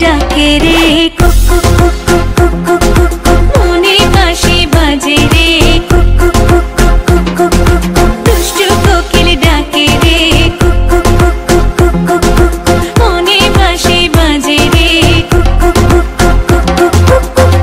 ডাকে রে কুক কুক কুক কুক কুক কুক কুক মনে বাঁশি বাজে রে কুক কুক কুক কুক কুক কুক কুক দুষ্টু কোকিল ডাকে রে কুক কুক কুক কুক কুক কুক কুক মনে বাঁশি বাজে রে কুক কুক কুক কুক কুক কুক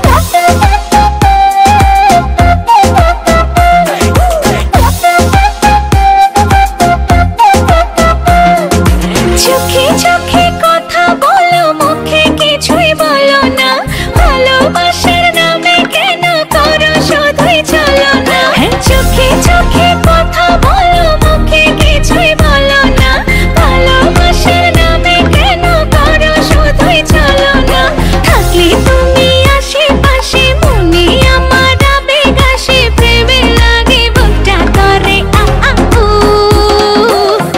চোখে চোখে কথা বলো মুখে কিছুই বলো না ভালোবাসার নামে কেন করো শুধুই চলো না চোখে চোখে কথা বলো মুখে কিছুই বলো না ভালোবাসার নামে কেন করো শুধুই চলো না থাকলে তুমি আশেপাশে মনে আমার আবেগ আসে প্রেমে লাগে বুকটা করে উ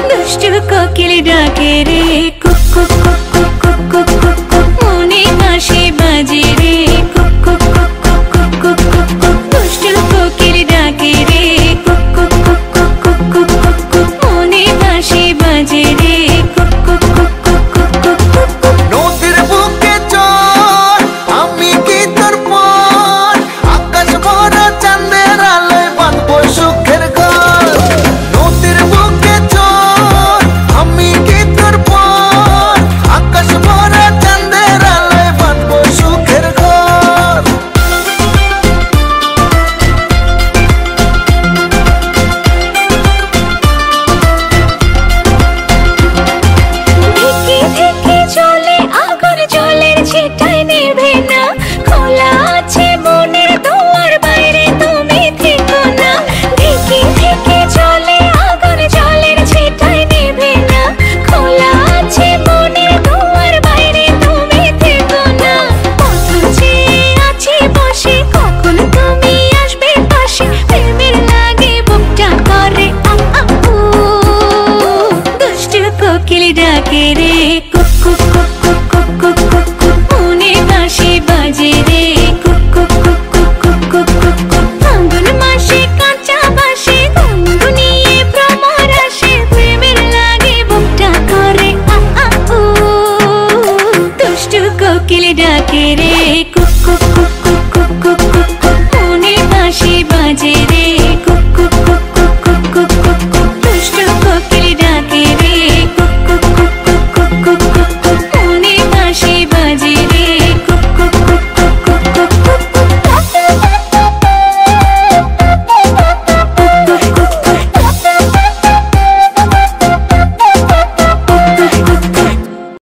দুষ্টু কোকিল ডাকে রে কুক কুক কুক কুক কুক কুক কুক কুক মনে বাঁশি বাজে রে কুক কুক কুক কুক কুক কুক কুক কুক দুষ্টু কোকিল ডাকে রে কুক কুক কুক কুক কুক কুক কুক কুক মনে বাঁশি বাজে রে কুক কুক কুক কুক কুক কুক কুক কুক নদীর বুকে চর আমি কি তোর পর আকাশ ভরা চাঁদের আলোয় বাঁধবো সুখের ঘর নদীর বুকে চর আমি কি তোর পর আকাশ ভরা চাঁদের আলোয় বাঁধবো সুখের ঘর ধিকি ধিকি চলে আগুন জলের ছিটায় নেভে না খোলা আছে মনের দুয়ার বাইরে তুমি থেকো না ধিকি ধিকি চলে আগুন জলের ছিটায় নেভে না খোলা আছে মনের দুয়ার বাইরে তুমি থেকো না কত যে আছি বসে কখন তুমি আসবে পাশে প্রেমের লাগে বুকটা করে উ দুষ্টু কোকিল ডাকে রে কুক কুক কুক কুক কুক কুক কুক কুক মনে বাঁশি বাজে রে কুক কুক কুক কুক কুক কুক কুক কুক ফাল্গুন মাসে কাঁচা বাঁশে গুনগুনিয়ে ভ্রমর আসে প্রেমের লাগে বুকটা করে উ দুষ্টু কোকিল ডাকে রে কুক কুক কুক কুক কুক কুক কুক কুক মনে বাঁশি বাজে রে কুক কুক কুক কুক কুক কুক কুক